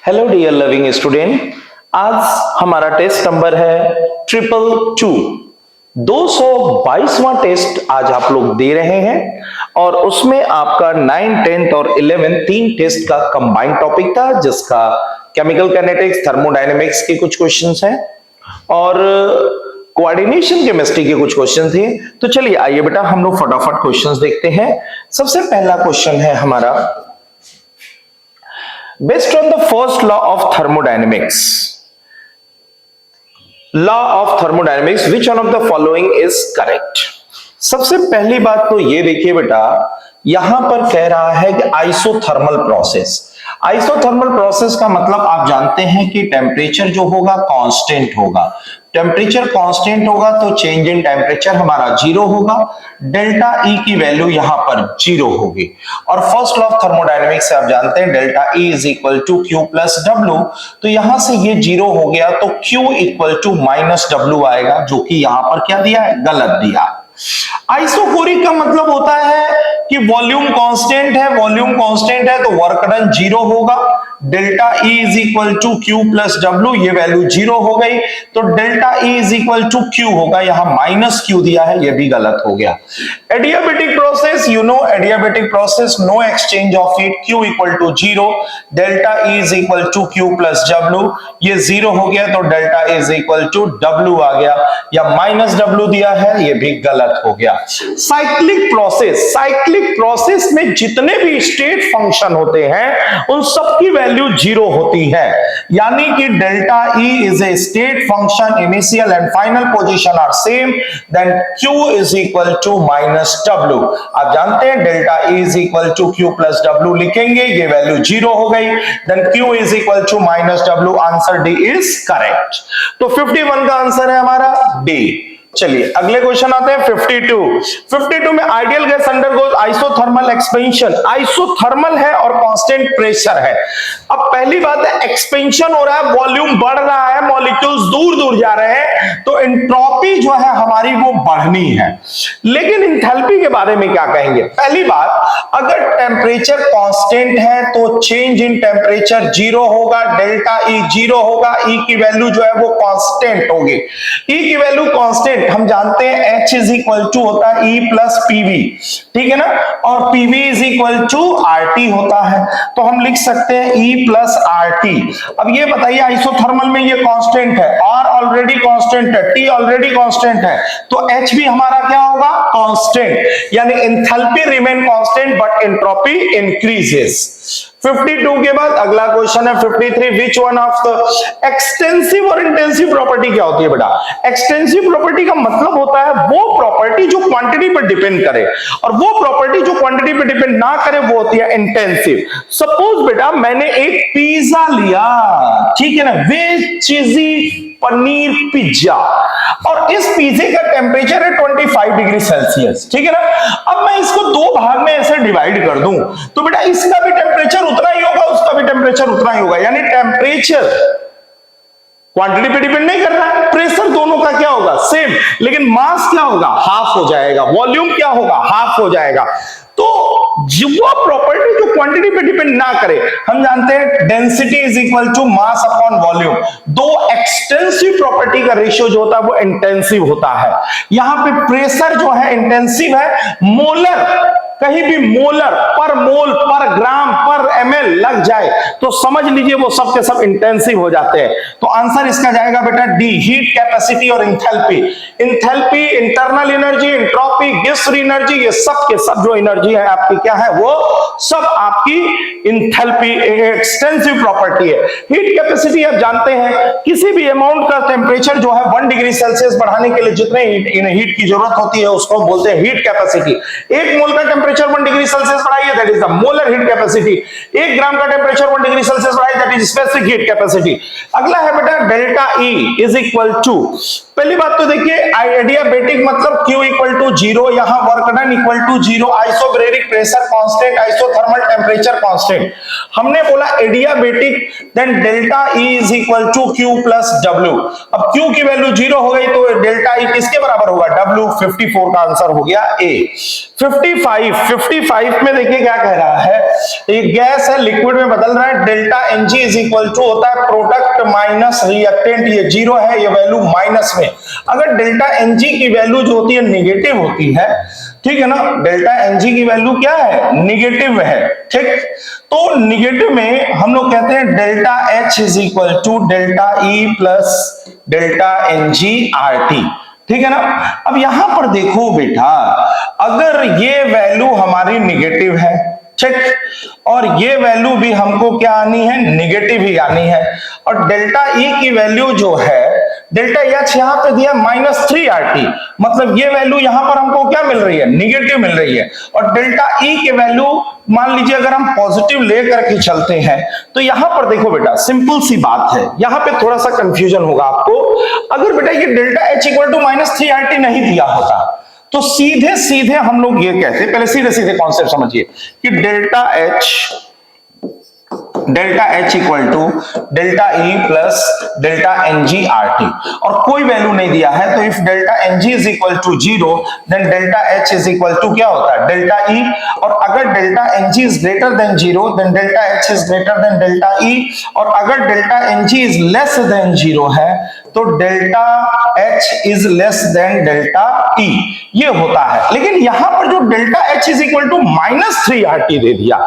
Hello dear loving student, आज हमारा test number है 222। 222वां टेस्ट आज आप लोग दे रहे हैं और उसमें आपका 9, 10th और 11 तीन टेस्ट का कंबाइंड टॉपिक था, जिसका केमिकल काइनेटिक्स, थर्मोडायनेमिक्स के कुछ क्वेश्चंस हैं और कोऑर्डिनेशन केमिस्ट्री के कुछ क्वेश्चन थे। तो चलिए आइए बेटा हम लोग फटाफट क्वेश्चंस देखते हैं। सबसे पहला क्वेश्चन है हमारा, based on the first law of thermodynamics, which one of the following is correct? सबसे पहली बात तो ये देखिए बेटा, यहां पर कह रहा है कि आइसोथर्मल प्रोसेस। आइसोथर्मल प्रोसेस का मतलब आप जानते हैं कि टेम्परेचर जो होगा कांस्टेंट होगा। टेम्परेचर कांस्टेंट होगा तो चेंज इन टेम्परेचर हमारा जीरो होगा, डेल्टा ई की वैल्यू यहां पर जीरो होगी। और फर्स्ट लॉ ऑफ थर्मोडायनेमिक्स से आप जानते हैं delta E is equal to Q plus W, तो यहां से ये जीरो हो गया तो Q equal to minus W आएगा, जो कि यहां पर क्या दिया है, गलत दिया। आइसोकोरिक का मतलब होता है कि वॉल्यूम कांस्टेंट है, वॉल्यूम कांस्टेंट है तो वर्क डन जीरो होगा। Delta E is equal to Q plus W, ये वैल्यू जीरो हो गई तो delta E is equal to Q होगा, यहां माइनस क्यू दिया है, ये भी गलत हो गया। Adiabatic process, you know adiabatic process, no exchange of heat, Q equal to zero, delta E is equal to Q plus W, ये जीरो हो गया तो delta is equal to W आ गया, या माइनस डब्ल्यू दिया है, ये भी गलत हो गया। साइक्लिक प्रोसेस, साइक्लिक प्रोसेस में जितने भी स्टेट फंक्शन होते हैं उन सबकी वैल्यू जीरो होती है, यानी कि delta E is a state function, initial and final position are same, then Q is equal to minus W. आप जानते हैं delta E is equal to Q plus W लिखेंगे, ये वैल्यू जीरो हो गई, then Q is equal to minus W, answer D is correct. तो 51 का answer है हमारा डी। चलिए अगले क्वेश्चन आते हैं 52 में ideal gas undergoes isothermal expansion. Isothermal है और कांस्टेंट प्रेशर है। अब पहली बात है, एक्सपेंशन हो रहा है, वॉल्यूम बढ़ रहा है, मॉलिक्यूल्स दूर दूर जा रहे हैं, तो एंट्रोपी जो है हमारी वो बढ़नी है। लेकिन एंथैल्पी के बारे में क्या कहेंगे? पहली बात, अगर टेम्परेचर कांस्टेंट है तो चेंज इन टेम्परेचर जीरो होगा, डेल्टा ई जीरो होगा, ई की वैल्यू जो है वो कांस्टेंट होगी। ई की वैल्यू कांस्टेंट हम जानते हैं H इज इक्वल टू होता है E प्लस पीवी, ठीक है ना, और PV is equal to RT होता है, तो हम लिख सकते हैं E प्लस RT। अब ये बताइए आइसोथर्मल में ये कांस्टेंट है, R ऑलरेडी कांस्टेंट है, T ऑलरेडी कांस्टेंट है, तो H भी हमारा क्या होगा, कांस्टेंट, यानी enthalpy remain constant but entropy increases. 52 के बाद अगला क्वेश्चन है 53, which one of the extensive और इंटेंसिव प्रॉपर्टी क्या होती है बेटा? एक्सटेंसिव प्रॉपर्टी का मतलब होता है वो प्रॉपर्टी जो क्वांटिटी पर डिपेंड करे, और वो प्रॉपर्टी जो क्वांटिटी पर डिपेंड ना करे वो होती है इंटेंसिव। सपोज बेटा मैंने एक पिज्जा लिया, ठीक है ना, वेज चीजी पनीर पिज्जा, और इस पिज्जे का टेम्परेचर है 25 डिग्री सेल्सियस, ठीक है ना। अब मैं इसको दो भाग में ऐसे डिवाइड कर दूं तो बेटा इसका भी टेम्परेचर उतना ही होगा, उसका भी टेम्परेचर उतना ही होगा, यानी टेम्परेचर क्वांटिटी पे डिपेंड नहीं कर रहा है, प्रेशर दोनों का क्या होगा, सेम, लेकिन मास क्या होगा, हाफ हो जाएगा, वॉल्यूम क्या होगा, हाफ हो जाएगा। तो वो प्रॉपर्टी जो क्वांटिटी पे डिपेंड ना करे, हम जानते हैं density is equal to mass upon volume. दो एक्सटेंसिव प्रॉपर्टी का रेशियो जो होता है वो इंटेंसिव होता है। यहां पे प्रेशर जो है इंटेंसिव है, मोलर, कहीं भी मोलर, पर मोल, पर ग्राम, पर एमएल लग जाए तो समझ लीजिए वो सब के सब इंटेंसिव हो जाते हैं। तो आंसर इसका जाएगा बेटा डी, हीट कैपेसिटी और enthalpy. Enthalpy, internal energy, entropy, gas free energy, ये सब के सब जो एनर्जी है आपकी क्या है, वो सब आपकी इंथैल्पी एक्सटेंसिव प्रॉपर्टी है। हीट कैपेसिटी आप जानते हैं, किसी भी अमाउंट का टेम्परेचर जो है 1 डिग्री सेल्सियस बढ़ाने के लिए जितने हीट की जरूरत होती है उसको बोलते हैं हीट कैपेसिटी। एक मोल का टेम्परेचर 1 डिग्री सेल्सियस बढ़ाइए, that is the molar heat capacity. 1 gram का टेम्परेचर 1 डिग्री सेल्सियस बढ़ाइए, that is specific heat capacity. अगला है बेटा delta E is equal to, पहली बात तो देखिए एडियाबेटिक मतलब Q इक्वल टू जीरो, यहां work done equal to zero, isobaric pressure constant, isothermal temperature constant. हमने बोला adiabatic, then delta E is equal to Q plus W। अब Q की वैल्यू जीरो हो गई तो डेल्टा E किसके बराबर होगा, W। 54 का आंसर हो गया A। 55 55 में देखिए क्या कह रहा है, एक गैस है लिक्विड में बदल रहा है, delta n g is equal to होता है प्रोडक्ट माइनस रिएक्टेंट, ये जीरो है, ये वैल्यू माइनस में। अगर डेल्टा एनजी की वैल्यू जो होती है निगेटिव होती है, ठीक है ना, डेल्टा एनजी की वैल्यू क्या है, निगेटिव है, ठीक। तो निगेटिव में हम लोग कहते हैं delta H is equal to delta E plus delta n g R T, ठीक है ना। अब यहां पर देखो बेटा, अगर ये वैल्यू हमारी निगेटिव है, ठीक, और ये वैल्यू भी हमको क्या आनी है, निगेटिव ही आनी है, और डेल्टा ई की वैल्यू जो है, डेल्टा एच यहां पे दिया -3RT, मतलब ये वैल्यू यहां पर हमको क्या मिल रही है, निगेटिव मिल रही है। और डेल्टा ई की वैल्यू मान लीजिए अगर हम पॉजिटिव लेकर के चलते हैं, तो यहां पर देखो बेटा सिंपल सी बात है, यहां पे थोड़ा सा कंफ्यूजन होगा आपको। अगर बेटा ये delta H equal to -3RT नहीं दिया होता, तो सीधे सीधे हम लोग ये कहते, पहले सीधे सीधे कॉन्सेप्ट समझिए कि delta H equal to delta E plus delta n g R T, और कोई वैल्यू नहीं दिया है, तो if delta n g is equal to 0 then delta H is equal to क्या होता है, डेल्टा ई, और अगर delta n g is greater than 0 then delta H is greater than delta E, और अगर delta n g is less than 0 है तो delta H is less then delta E, ये होता है। लेकिन यहां पर जो delta H is equal to -3RT दे दिया,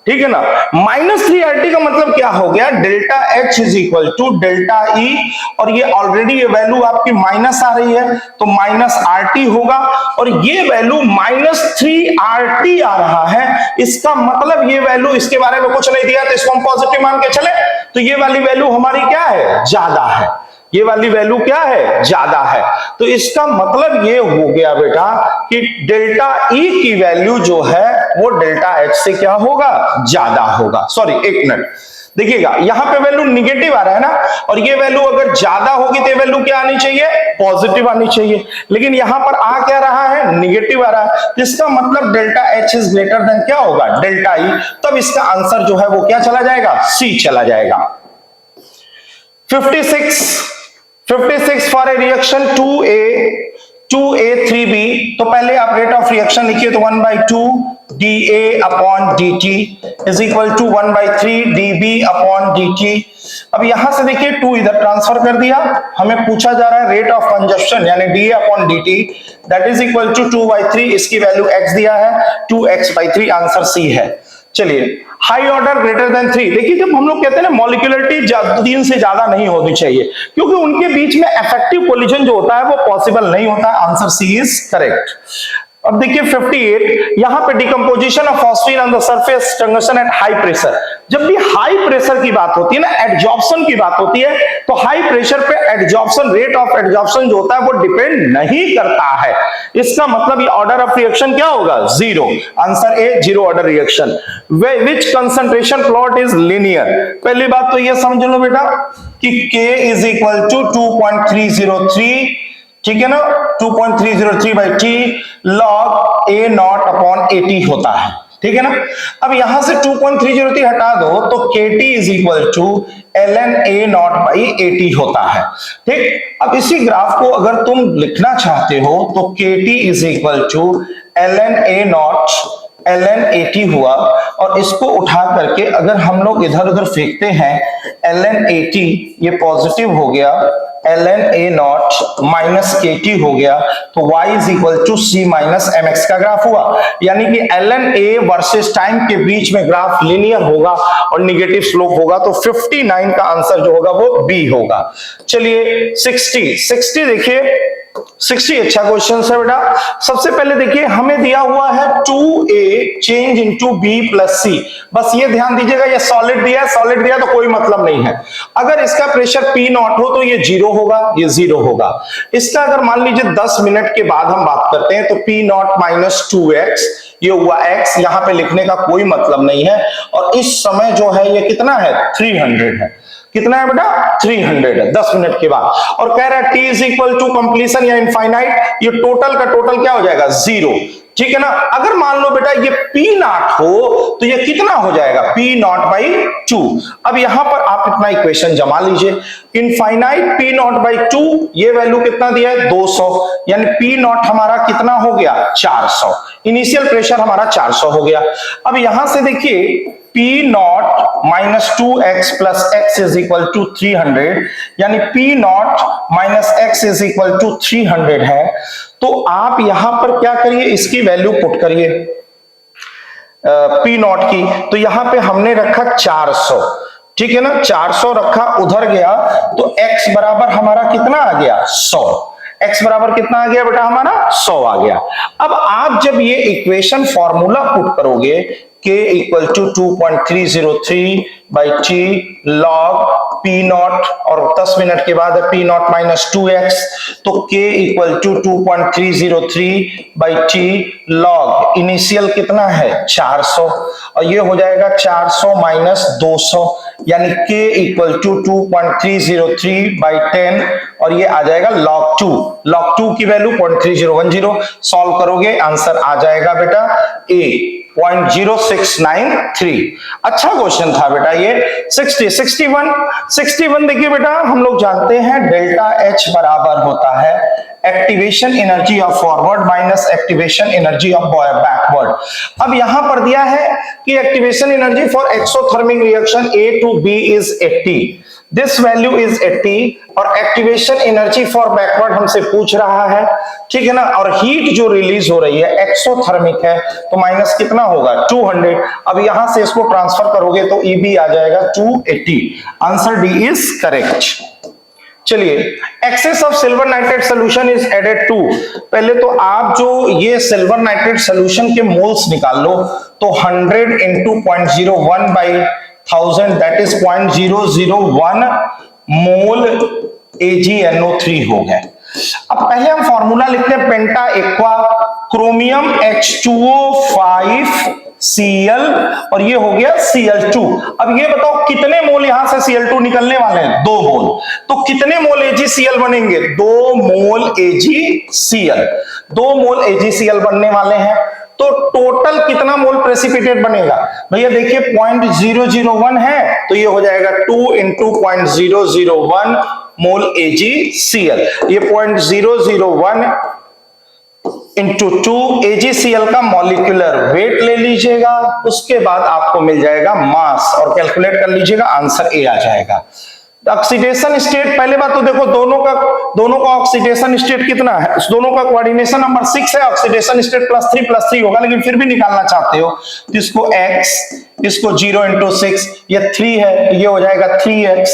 ठीक है ना, -3RT का मतलब क्या हो गया, delta H is equal to delta E, और ये ऑलरेडी ये वैल्यू आपकी माइनस आ रही है तो -RT होगा, और ये वैल्यू -3RT आ रहा है, इसका मतलब ये वैल्यू, इसके बारे में कुछ नहीं दिया तो इसको हम पॉजिटिव मान के चले, तो ये वाली वैल्यू हमारी क्या है, ज्यादा है, ये वाली वैल्यू क्या है, ज्यादा है। तो इसका मतलब ये हो गया बेटा कि डेल्टा ई की वैल्यू जो है वो डेल्टा एच से क्या होगा, ज्यादा होगा। सॉरी एक मिनट देखिएगा, यहां पे वैल्यू निगेटिव आ रहा है ना, और ये वैल्यू अगर ज्यादा होगी तो वैल्यू क्या आनी चाहिए, पॉजिटिव आनी चाहिए, लेकिन यहां पर आ क्या रहा है, निगेटिव आ रहा है, तो इसका मतलब delta H is greater then क्या होगा, डेल्टा ई, तब इसका आंसर जो है वो क्या चला जाएगा, सी चला जाएगा। 56 for a reaction 2A 3B, तो पहले आप रेट ऑफ रिएक्शन लिखिए, तो 1/2 dA upon dt is equal to 1/3 dB upon dt। अब यहां से देखिए 2 इधर ट्रांसफर कर दिया, हमें पूछा जा रहा है रेट ऑफ कंजप्शन यानी dA upon dt, that is equal to 2/3, इसकी वैल्यू x दिया है, 2x/3, आंसर सी है। चलिए, हाई ऑर्डर ग्रेटर देन 3, देखिए जब हम लोग कहते हैं ना मॉलिक्यूलरिटी 3 से ज्यादा नहीं होनी चाहिए, क्योंकि उनके बीच में इफेक्टिव कोलिजन जो होता है वो पॉसिबल नहीं होता, आंसर सी इज करेक्ट। अब देखिए 58, यहां पे decomposition of phosphate on the surface tungsten at high pressure, जब भी हाई प्रेशर की बात होती है ना, एडजॉर्प्शन की बात होती है, तो हाई प्रेशर पे एडजॉर्प्शन, रेट ऑफ एडजॉर्प्शन जो होता है वो डिपेंड नहीं करता है, इसका मतलब ये ऑर्डर ऑफ रिएक्शन क्या होगा, 0, answer A 0 order reaction. Which concentration plot is linear, पहली बात तो ये समझ लो बेटा कि K इज इक्वल टू 2.303, ठीक है ना, 2.303/T log A0 upon AT होता है, ठीक है ना। अब यहां से 2.303 हटा दो तो KT is equal to ln A0/AT होता है, ठीक। अब इसी ग्राफ को अगर तुम लिखना चाहते हो तो KT is equal to ln A0 ln AT हुआ, और इसको उठा करके अगर हम लोग इधर उधर फेंकते हैं, ln AT ये पॉजिटिव हो गया, ln A0 माइनस KT हो गया, तो y is equal to C minus MX का ग्राफ हुआ, यानी कि ln A वर्सेस टाइम के बीच में ग्राफ लीनियर होगा और निगेटिव स्लोप होगा, तो 59 का आंसर जो होगा वो B होगा। चलिए 60 देखिए, 60 अच्छा क्वेश्चन है बेटा। सबसे पहले देखिए हमें दिया हुआ है 2A change into B plus C, बस ये ध्यान दीजिएगा, ये सॉलिड दिया है, सॉलिड दिया तो कोई मतलब नहीं है। अगर इसका प्रेशर P0 हो तो ये 0 होगा, ये 0 होगा। इसका अगर मान लीजिए 10 मिनट के बाद हम बात करते हैं तो P0 माइनस 2x, ये हुआ x, यहां पे लिखने का कोई मतलब नहीं है, और इस समय जो है ये कितना है, 300 है, कितना है बेटा, 300 है 10 मिनट के बाद, और कह रहा है t is equal to completion या इनफाइनाइट, ये टोटल का टोटल क्या हो जाएगा, 0, ठीक है ना। अगर मान लो बेटा ये P नॉट हो तो ये कितना हो जाएगा, P नॉट बाई 2। अब यहां पर आप इतना इक्वेशन जमा लीजिए, इनफाइनाइट P नॉट बाई 2, ये वैल्यू कितना दिया है 200, यानी P नॉट हमारा कितना हो गया 400, इनिशियल प्रेशर हमारा 400 हो गया। अब यहां से देखिए P naught minus 2x plus x is equal to 300, यानी P naught minus x is equal to 300 है। तो आप यहां पर क्या करिए, इसकी वैल्यू पुट करिए P नॉट की। तो यहां पे हमने रखा 400, ठीक है ना, 400 रखा, उधर गया तो x बराबर हमारा कितना आ गया 100, x बराबर कितना आ गया बेटा हमारा 100 आ गया। अब आप जब ये इक्वेशन फॉर्मूला पुट करोगे k equal to 2.303 by t log P naught, और 10 मिनट के बाद है P नॉट माइनस 2x, तो k equal to 2.303 by t log initial कितना है 400, और ये हो जाएगा 400 माइनस 200, यानी k इक्वल टू 2.303 बाई 10, और ये आ जाएगा log 2 की वैल्यू 0.3010, सॉल्व करोगे आंसर आ जाएगा बेटा a 0.0693। अच्छा क्वेश्चन था बेटा ये। 61 देखिए बेटा, हम लोग जानते हैं डेल्टा H बराबर होता है activation energy of forward minus activation energy of backward. अब यहां पर दिया है कि activation energy for exothermic reaction A to B is 80, this value is 80, और एक्टिवेशन एनर्जी फॉर बैकवर्ड हमसे पूछ रहा है, ठीक है ना, और हीट जो रिलीज हो रही है एक्सोथर्मिक है, तो माइनस कितना होगा 200। अब यहां से इसको ट्रांसफर करोगे तो EB आ जाएगा 280, आंसर डी इज करेक्ट। चलिए, excess of silver nitrate solution is added to, पहले तो आप जो ये सिल्वर नाइट्रेट सोल्यूशन के मोल्स निकाल लो, तो 100 into 0.01 by 1000 that is 0.001 mole AgNO3 हो गए। अब पहले हम फॉर्मूला लिखते हैं, पेंटा एक्वा क्रोमियम H2O5 Cl, और ये हो गया Cl2। अब ये बताओ कितने मोल यहां से Cl2 निकलने वाले हैं, 2 मोल, तो कितने मोल AgCl बनेंगे, 2 मोल AgCl, 2 मोल AgCl बनने वाले हैं। तो टोटल कितना मोल प्रेसिपिटेट बनेगा भैया, देखिए 0.001 है, तो ये हो जाएगा 2 इंटू 0.001 मोल AgCl, ये 0.001 इंटू 2 AgCl का मॉलिक्यूलर वेट ले लीजिएगा, उसके बाद आपको मिल जाएगा मास, और कैलकुलेट कर लीजिएगा, आंसर ए आ जाएगा। ऑक्सीडेशन स्टेट, पहले बात तो देखो दोनों का ऑक्सीडेशन स्टेट कितना है, दोनों का कोऑर्डिनेशन नंबर 6 है, ऑक्सीडेशन स्टेट +3 होगा, लेकिन फिर भी निकालना चाहते हो तो इसको x, इसको 0 इंटू 6, ये 3 है तो ये हो जाएगा 3x,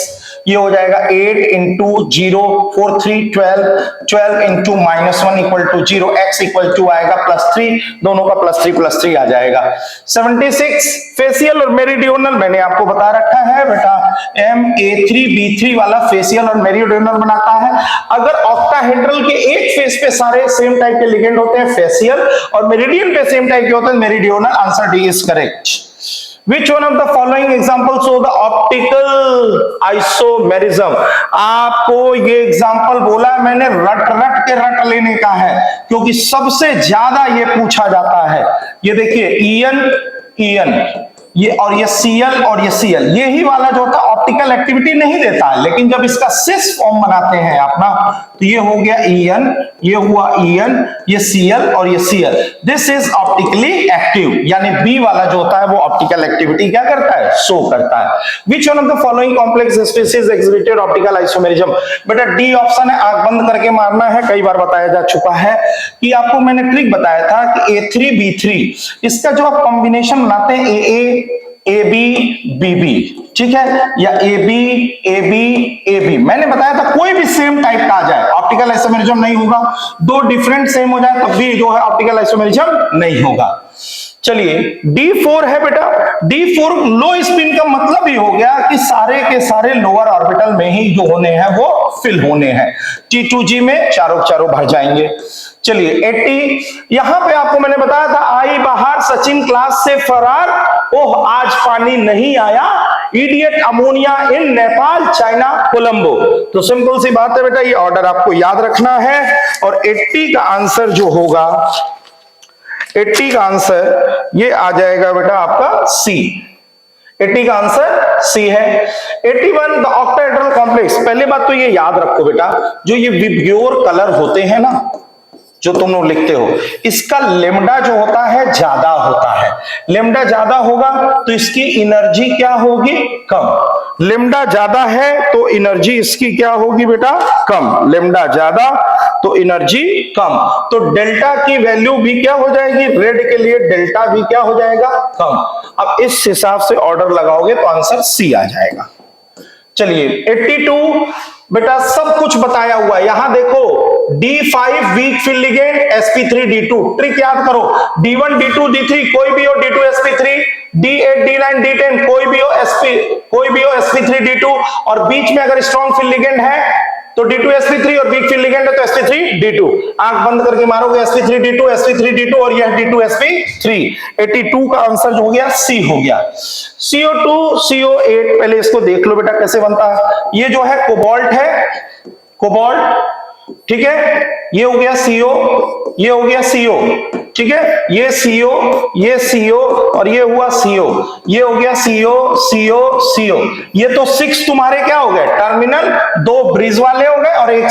ये हो जाएगा 8 into 0 4 3 12 into -1 equal to 0, x equal to आएगा +3, दोनों का +3 आ जाएगा। 76 फेशियल और मेरिडियोनल मैंने आपको बता रखा है बेटा, Ma3B3 वाला फेशियल और मेरिडियोनल बनाता है। अगर ऑक्टाहेड्रल के एक फेस पे सारे सेम टाइप के लिगेंड होते हैं फेशियल, और मेरिडियन पे सेम टाइप के होते हैं meridional, answer D is correct. Which one of the following examples show the optical isomerism? आपको ये एग्जांपल बोला है मैंने, रट के लेने का है, क्योंकि सबसे ज्यादा ये पूछा जाता है। ये देखिए EN ये, और ये Cl और ये Cl, यही वाला जो होता है ऑप्टिकल एक्टिविटी नहीं देता है, लेकिन जब इसका सिस फॉर्म बनाते हैं आप ना, तो ये हो गया EN, ये हुआ EN, ये Cl और ये Cl, this is optically active, यानी B वाला जो होता है वो ऑप्टिकल एक्टिविटी क्या करता है, शो करता है। Which one of the following complex species exhibited optical isomerism? बेटा डी ऑप्शन है, आंख बंद करके मारना है, कई बार बताया जा चुका है कि आपको मैंने ट्रिक बताया था कि A3B3, इसका जो आप कॉम्बिनेशन बनाते हैं AA AB BB, ठीक है, या AB AB AB, मैंने बताया था कोई भी सेम टाइप का आ जाए ऑप्टिकल आइसोमेरिज्म नहीं होगा, दो डिफरेंट सेम हो जाए तब भी जो है ऑप्टिकल आइसोमेरिज्म नहीं होगा। चलिए D4 है बेटा, D4 लो स्पिन का मतलब ही हो गया कि सारे के सारे लोअर ऑर्बिटल में ही जो होने हैं वो फिल होने हैं, T2G में चारों भर जाएंगे। चलिए 80, यहां पे आपको मैंने बताया था आई बाहर सचिन क्लास से फरार, ओह आज पानी नहीं आया, इडियट अमोनिया इन नेपाल चाइना कोलंबो। तो सिंपल सी बात है बेटा, ये ऑर्डर आपको याद रखना है, और 80 का आंसर जो होगा 80 का आंसर ये आ जाएगा बेटा आपका सी। 80 का आंसर सी है। 81 द ऑक्टाहेड्रल कॉम्प्लेक्स, पहले बात तो ये याद रखो बेटा, जो ये विब्ग्योर कलर होते हैं ना, जो तुम लोग लिखते हो, इसका लेमडा जो होता है ज्यादा होता है। लेमडा ज्यादा होगा तो इसकी एनर्जी क्या होगी? कम। लेमडा ज्यादा है तो एनर्जी इसकी क्या होगी बेटा? कम। लेमडा ज्यादा तो एनर्जी कम, तो डेल्टा की वैल्यू भी क्या हो जाएगी? रेड के लिए डेल्टा भी क्या हो जाएगा? कम। अब इस हिसाब से ऑर्डर लगाओगे तो आंसर सी आ जाएगा। चलिए 82 बेटा सब कुछ बताया हुआ है, यहां देखो D5 weak field ligand, sp3 D2, trick याद करो, D1 D2 D3 कोई भी हो, D2 sp3, D8 D9 D10 कोई भी हो sp3 D2, और बीच में अगर स्ट्रॉन्ग फील्ड लिगेंड है तो D2 sp3 और वीक फील्ड लिगेंड है तो sp3 D2। आंख बंद करके मारोगे sp3 D2 और यह D2 sp3। 82 का आंसर जो हो गया C हो गया। CO2 CO8 पहले इसको देख लो बेटा कैसे बनता है। ये जो है कोबाल्ट है, कोबाल्ट, ठीक है, ये हो गया CO, ये हो गया CO, ठीक है, ये CO, ये CO और ये हुआ CO, ये हो गया CO CO CO। ये तो 6 तुम्हारे क्या हो गए? टर्मिनल, 2 ब्रिज वाले हो गए और एक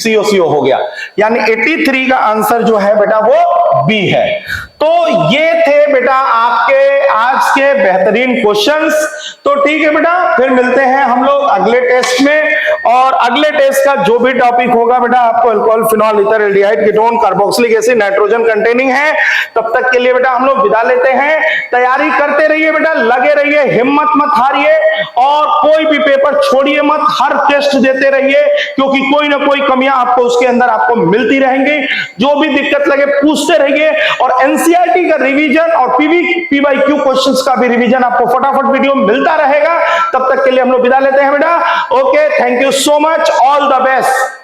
CO CO हो गया, यानी 83 का आंसर जो है बेटा वो B है। तो ये थे बेटा आपके आज के बेहतरीन क्वेश्चंस। तो ठीक है बेटा, फिर मिलते हैं हम लोग अगले टेस्ट में, और अगले टेस्ट का जो भी टॉपिक होगा बेटा आपको alcohol phenol ether aldehyde ketone carboxylic acid nitrogen containing है। तब तक के लिए बेटा हम लोग विदा लेते हैं। तैयारी करते रहिए बेटा, लगे रहिए, हिम्मत मत हारिए, और कोई भी पेपर छोड़िए मत, हर टेस्ट देते रहिए, क्योंकि कोई ना कोई कमियां आपको उसके अंदर आपको मिलती रहेंगी। जो भी दिक्कत लगे पूछते रहिए, और एनसीईआरटी का रिवीजन और पीवाईक्यू क्वेश्चंस का भी रिवीजन आपको फटाफट वीडियो मिलता रहेगा। तब तक के लिए हम लोग विदा लेते हैं बेटा। Okay, thank you so much, all the best.